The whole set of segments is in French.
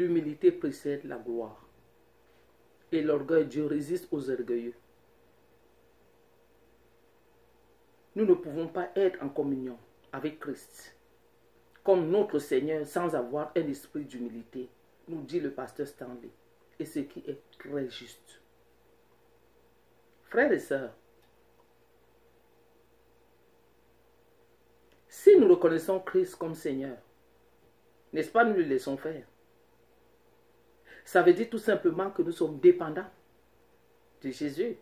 l'humilité précède la gloire. Et l'orgueil, Dieu résiste aux orgueilleux. Nous ne pouvons pas être en communion avec Christ, comme notre Seigneur, sans avoir un esprit d'humilité, nous dit le pasteur Stanley. Et ce qui est très juste. Frères et sœurs, si nous reconnaissons Christ comme Seigneur, n'est-ce pas, nous le laissons faire. Ça veut dire tout simplement que nous sommes dépendants de Jésus.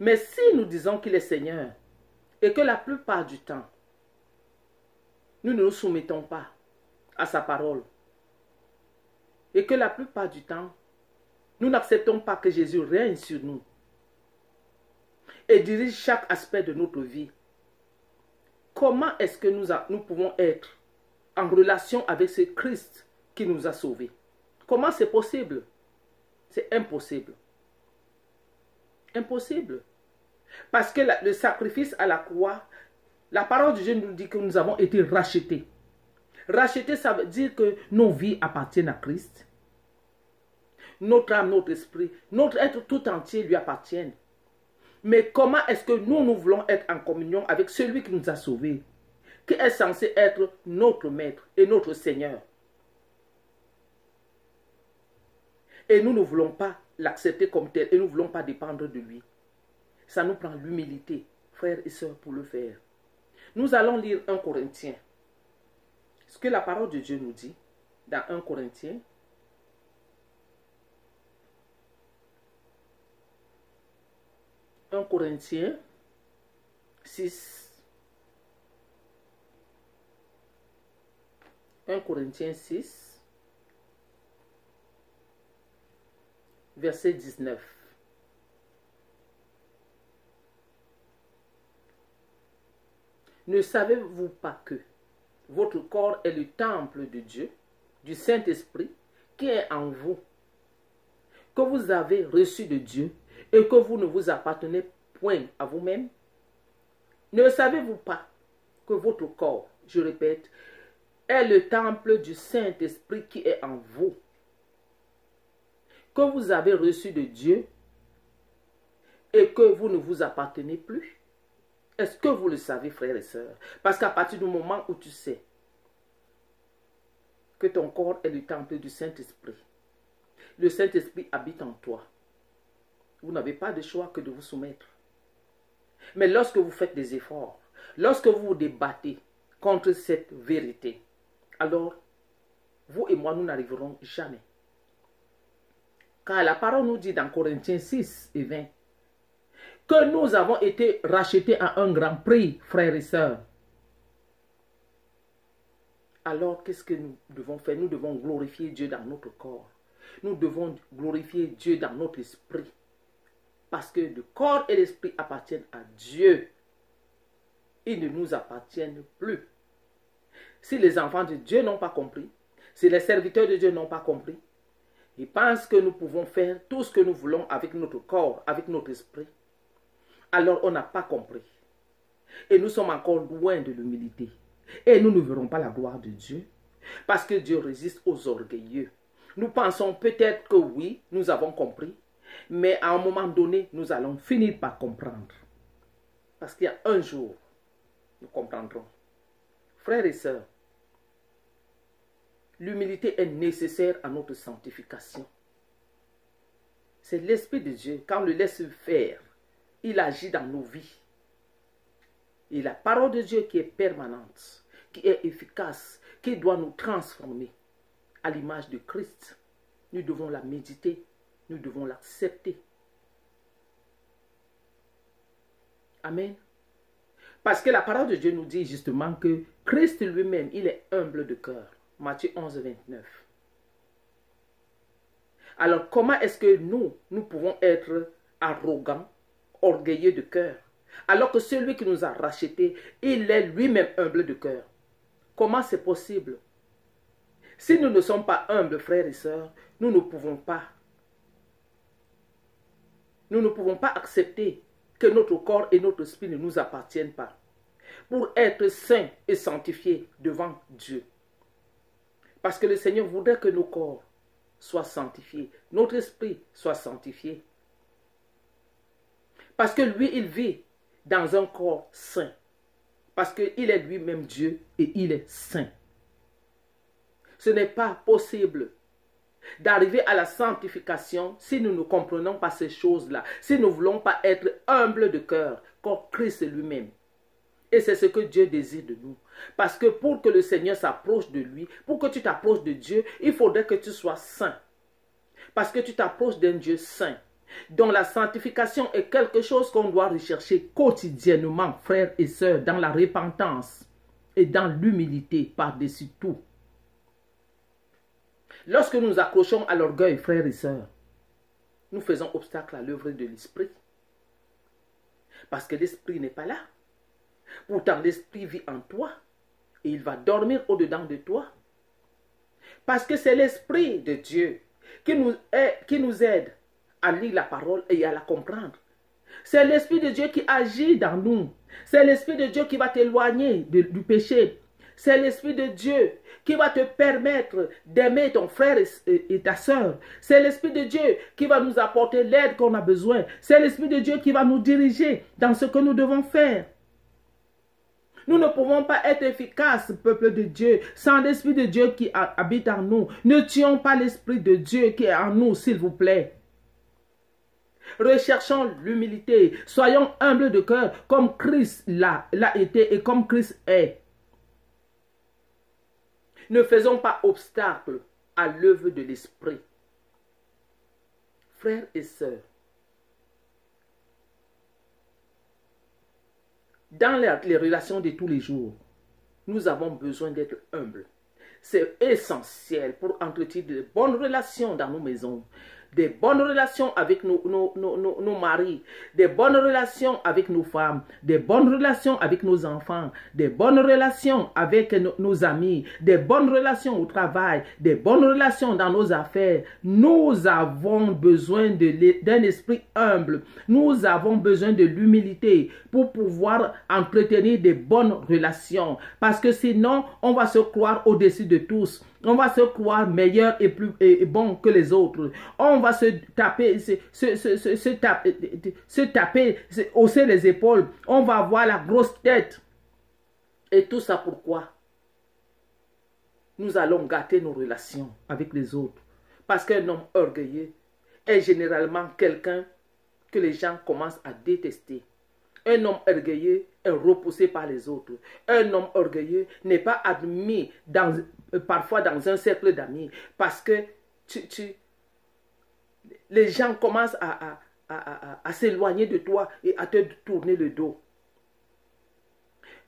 Mais si nous disons qu'il est Seigneur et que la plupart du temps, nous ne nous soumettons pas à sa parole et que la plupart du temps, nous n'acceptons pas que Jésus règne sur nous et dirige chaque aspect de notre vie, comment est-ce que nous pouvons être en relation avec ce Christ qui nous a sauvés? Comment c'est possible? C'est impossible. Impossible. Parce que le sacrifice à la croix, la parole de Dieu nous dit que nous avons été rachetés. Rachetés, ça veut dire que nos vies appartiennent à Christ. Notre âme, notre esprit, notre être tout entier lui appartiennent. Mais comment est-ce que nous voulons être en communion avec celui qui nous a sauvés, qui est censé être notre maître et notre Seigneur? Et nous ne voulons pas l'accepter comme tel et nous ne voulons pas dépendre de lui. Ça nous prend l'humilité, frères et sœurs, pour le faire. Nous allons lire 1 Corinthiens. Ce que la parole de Dieu nous dit dans 1 Corinthiens. 1 Corinthiens 6. 1 Corinthiens 6. Verset 19. Ne savez-vous pas que votre corps est le temple de Dieu, du Saint-Esprit, qui est en vous, que vous avez reçu de Dieu et que vous ne vous appartenez point à vous-même? Ne savez-vous pas que votre corps, je répète, est le temple du Saint-Esprit qui est en vous, que vous avez reçu de Dieu et que vous ne vous appartenez plus? Est-ce que vous le savez, frères et sœurs? Parce qu'à partir du moment où tu sais que ton corps est le temple du Saint-Esprit, le Saint-Esprit habite en toi, vous n'avez pas de choix que de vous soumettre. Mais lorsque vous faites des efforts, lorsque vous vous débattez contre cette vérité, alors vous et moi, nous n'arriverons jamais. Car la parole nous dit dans Corinthiens 6 et 20 que nous avons été rachetés à un grand prix, frères et sœurs. Alors, qu'est-ce que nous devons faire? Nous devons glorifier Dieu dans notre corps. Nous devons glorifier Dieu dans notre esprit. Parce que le corps et l'esprit appartiennent à Dieu. Ils ne nous appartiennent plus. Si les enfants de Dieu n'ont pas compris, si les serviteurs de Dieu n'ont pas compris, ils pensent que nous pouvons faire tout ce que nous voulons avec notre corps, avec notre esprit. Alors on n'a pas compris. Et nous sommes encore loin de l'humilité. Et nous ne verrons pas la gloire de Dieu. Parce que Dieu résiste aux orgueilleux. Nous pensons peut-être que oui, nous avons compris. Mais à un moment donné, nous allons finir par comprendre. Parce qu'il y a un jour, nous comprendrons. Frères et sœurs, l'humilité est nécessaire à notre sanctification. C'est l'Esprit de Dieu, quand on le laisse faire, il agit dans nos vies. Et la parole de Dieu qui est permanente, qui est efficace, qui doit nous transformer à l'image de Christ. Nous devons la méditer, nous devons l'accepter. Amen. Parce que la parole de Dieu nous dit justement que Christ lui-même, il est humble de cœur. Matthieu 11, 29. Alors comment est-ce que nous pouvons être arrogants, orgueilleux de cœur, alors que celui qui nous a rachetés, il est lui-même humble de cœur? Comment c'est possible? Si nous ne sommes pas humbles, frères et sœurs, nous ne pouvons pas accepter que notre corps et notre esprit ne nous appartiennent pas pour être saints et sanctifiés devant Dieu. Parce que le Seigneur voudrait que nos corps soient sanctifiés, notre esprit soit sanctifié. Parce que lui, il vit dans un corps saint. Parce qu'il est lui-même Dieu et il est saint. Ce n'est pas possible d'arriver à la sanctification si nous ne comprenons pas ces choses-là, si nous ne voulons pas être humbles de cœur, comme Christ lui-même. Et c'est ce que Dieu désire de nous. Parce que pour que le Seigneur s'approche de lui, pour que tu t'approches de Dieu, il faudrait que tu sois saint. Parce que tu t'approches d'un Dieu saint. Donc la sanctification est quelque chose qu'on doit rechercher quotidiennement, frères et sœurs, dans la repentance et dans l'humilité par-dessus tout. Lorsque nous accrochons à l'orgueil, frères et sœurs, nous faisons obstacle à l'œuvre de l'Esprit. Parce que l'Esprit n'est pas là. Pourtant, l'Esprit vit en toi et il va dormir au-dedans de toi. Parce que c'est l'Esprit de Dieu qui nous aide à lire la parole et à la comprendre. C'est l'Esprit de Dieu qui agit dans nous. C'est l'Esprit de Dieu qui va t'éloigner du péché. C'est l'Esprit de Dieu qui va te permettre d'aimer ton frère et ta soeur. C'est l'Esprit de Dieu qui va nous apporter l'aide qu'on a besoin. C'est l'Esprit de Dieu qui va nous diriger dans ce que nous devons faire. Nous ne pouvons pas être efficaces, peuple de Dieu, sans l'Esprit de Dieu qui habite en nous. Ne tuons pas l'Esprit de Dieu qui est en nous, s'il vous plaît. Recherchons l'humilité. Soyons humbles de cœur, comme Christ l'a été et comme Christ est. Ne faisons pas obstacle à l'œuvre de l'Esprit. Frères et sœurs, dans les relations de tous les jours, nous avons besoin d'être humbles. C'est essentiel pour entretenir de bonnes relations dans nos maisons, des bonnes relations avec nos maris, des bonnes relations avec nos femmes, des bonnes relations avec nos enfants, des bonnes relations avec nos amis, des bonnes relations au travail, des bonnes relations dans nos affaires. Nous avons besoin d'un esprit humble. Nous avons besoin de l'humilité pour pouvoir entretenir des bonnes relations. Parce que sinon, on va se croire au-dessus de tous. On va se croire meilleur et bon que les autres. On va se taper, hausser les épaules. On va avoir la grosse tête. Et tout ça pourquoi? Nous allons gâter nos relations avec les autres. Parce qu'un homme orgueilleux est généralement quelqu'un que les gens commencent à détester. Un homme orgueilleux est repoussé par les autres. Un homme orgueilleux n'est pas admis parfois dans un cercle d'amis parce que les gens commencent à s'éloigner de toi et à te tourner le dos.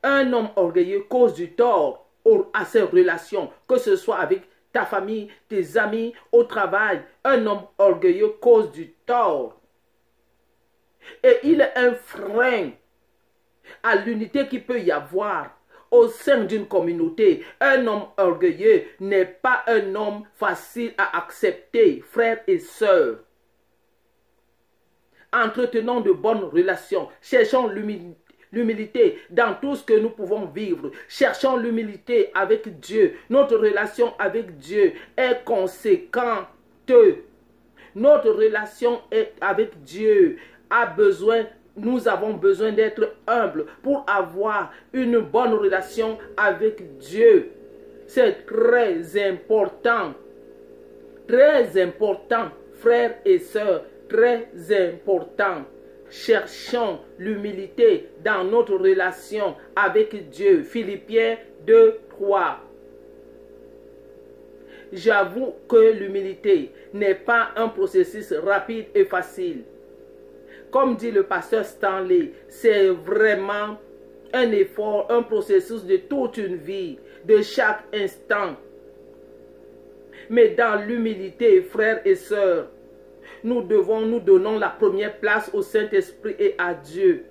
Un homme orgueilleux cause du tort à ses relations, que ce soit avec ta famille, tes amis, au travail. Un homme orgueilleux cause du tort. Et il est un frein à l'unité qu'il peut y avoir au sein d'une communauté. Un homme orgueilleux n'est pas un homme facile à accepter, frères et sœurs. Entretenons de bonnes relations. Cherchons l'humilité dans tout ce que nous pouvons vivre. Cherchons l'humilité avec Dieu. Notre relation avec Dieu est conséquente. Notre relation avec Dieu nous avons besoin d'être humbles pour avoir une bonne relation avec Dieu. C'est très important. Très important, frères et sœurs, très important. Cherchons l'humilité dans notre relation avec Dieu. Philippiens 2, 3. J'avoue que l'humilité n'est pas un processus rapide et facile. Comme dit le pasteur Stanley, c'est vraiment un effort, un processus de toute une vie, de chaque instant. Mais dans l'humilité, frères et sœurs, nous donnons la première place au Saint-Esprit et à Dieu.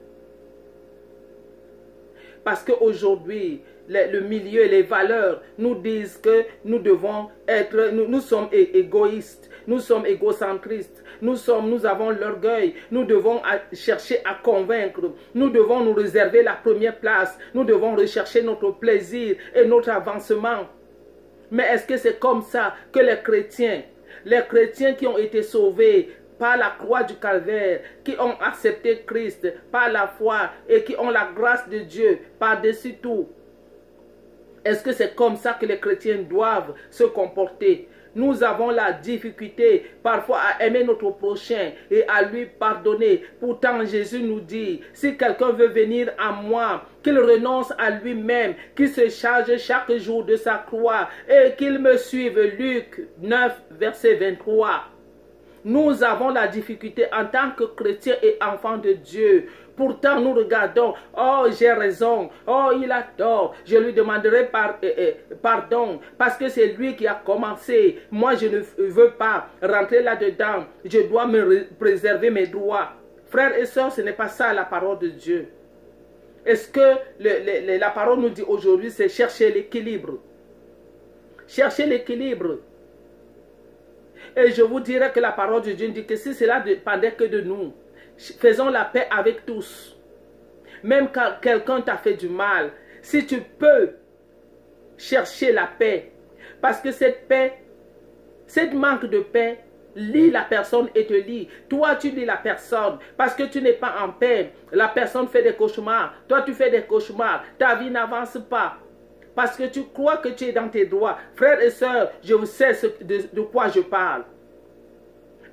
Parce qu'aujourd'hui, le milieu et les valeurs nous disent que nous devons être, nous sommes égoïstes, nous sommes égocentristes, nous avons l'orgueil, nous devons chercher à convaincre, nous devons nous réserver la première place, nous devons rechercher notre plaisir et notre avancement. Mais est-ce que c'est comme ça que les chrétiens qui ont été sauvés par la croix du calvaire, qui ont accepté Christ par la foi et qui ont la grâce de Dieu par-dessus tout, est-ce que c'est comme ça que les chrétiens doivent se comporter? Nous avons la difficulté parfois à aimer notre prochain et à lui pardonner. Pourtant, Jésus nous dit, si quelqu'un veut venir à moi, qu'il renonce à lui-même, qu'il se charge chaque jour de sa croix et qu'il me suive. Luc 9, verset 23. Nous avons la difficulté en tant que chrétiens et enfants de Dieu. Pourtant, nous regardons, oh, j'ai raison, oh, il a tort, je lui demanderai pardon, parce que c'est lui qui a commencé. Moi, je ne veux pas rentrer là-dedans, je dois me préserver mes droits. Frères et sœurs, ce n'est pas ça la parole de Dieu. Est-ce que la parole nous dit aujourd'hui, c'est chercher l'équilibre? Chercher l'équilibre. Et je vous dirais que la parole de Dieu dit que si cela dépendait que de nous, faisons la paix avec tous. Même quand quelqu'un t'a fait du mal, si tu peux chercher la paix, parce que cette paix, cette manque de paix, lie la personne et te lie. Toi, tu lis la personne parce que tu n'es pas en paix. La personne fait des cauchemars. Toi, tu fais des cauchemars. Ta vie n'avance pas. Parce que tu crois que tu es dans tes droits. Frères et sœurs, je vous sais de quoi je parle.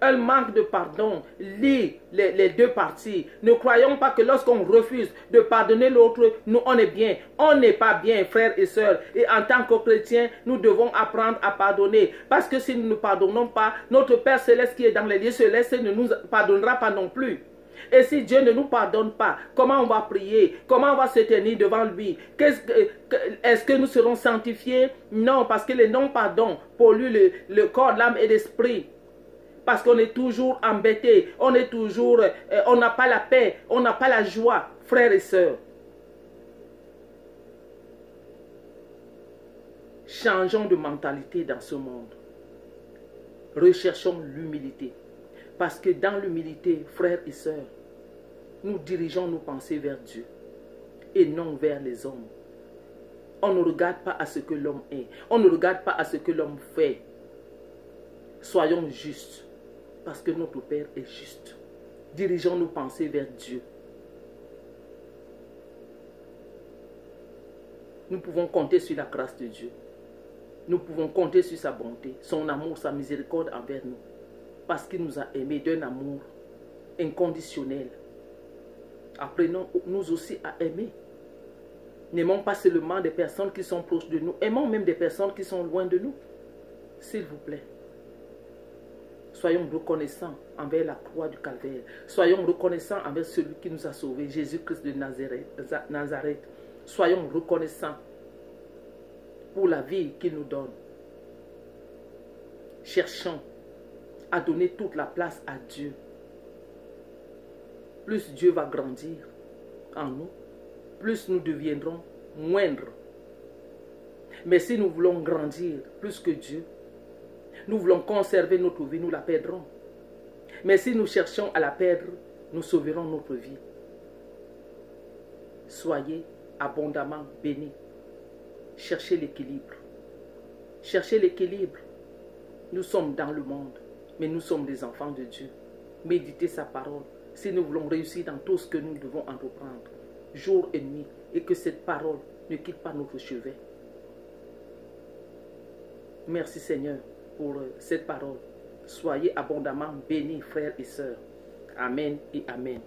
Un manque de pardon lie les deux parties. Ne croyons pas que lorsqu'on refuse de pardonner l'autre, nous on est bien. On n'est pas bien, frères et sœurs. Et en tant que chrétiens, nous devons apprendre à pardonner. Parce que si nous ne pardonnons pas, notre Père Céleste qui est dans les lieux célestes ne nous pardonnera pas non plus. Et si Dieu ne nous pardonne pas, comment on va prier? Comment on va se tenir devant lui? Est-ce que nous serons sanctifiés? Non, parce que le non-pardon pollue le corps, l'âme et l'esprit. Parce qu'on est toujours embêté, on n'a pas la paix, on n'a pas la joie, frères et sœurs. Changeons de mentalité dans ce monde. Recherchons l'humilité. Parce que dans l'humilité, frères et sœurs, nous dirigeons nos pensées vers Dieu et non vers les hommes. On ne regarde pas à ce que l'homme est. On ne regarde pas à ce que l'homme fait. Soyons justes. Parce que notre Père est juste. Dirigeons nos pensées vers Dieu. Nous pouvons compter sur la grâce de Dieu. Nous pouvons compter sur sa bonté, son amour, sa miséricorde envers nous. Parce qu'il nous a aimés d'un amour inconditionnel. Apprenons nous aussi à aimer. N'aimons pas seulement des personnes qui sont proches de nous. Aimons même des personnes qui sont loin de nous. S'il vous plaît. Soyons reconnaissants envers la croix du calvaire. Soyons reconnaissants envers celui qui nous a sauvés, Jésus-Christ de Nazareth. Soyons reconnaissants pour la vie qu'il nous donne. Cherchons à donner toute la place à Dieu. Plus Dieu va grandir en nous, plus nous deviendrons moindres. Mais si nous voulons grandir plus que Dieu, nous voulons conserver notre vie, nous la perdrons. Mais si nous cherchons à la perdre, nous sauverons notre vie. Soyez abondamment bénis. Cherchez l'équilibre. Cherchez l'équilibre. Nous sommes dans le monde, mais nous sommes des enfants de Dieu. Méditez sa parole. Si nous voulons réussir dans tout ce que nous devons entreprendre, jour et nuit, et que cette parole ne quitte pas notre chevet. Merci Seigneur pour cette parole. Soyez abondamment bénis, frères et sœurs. Amen et amen.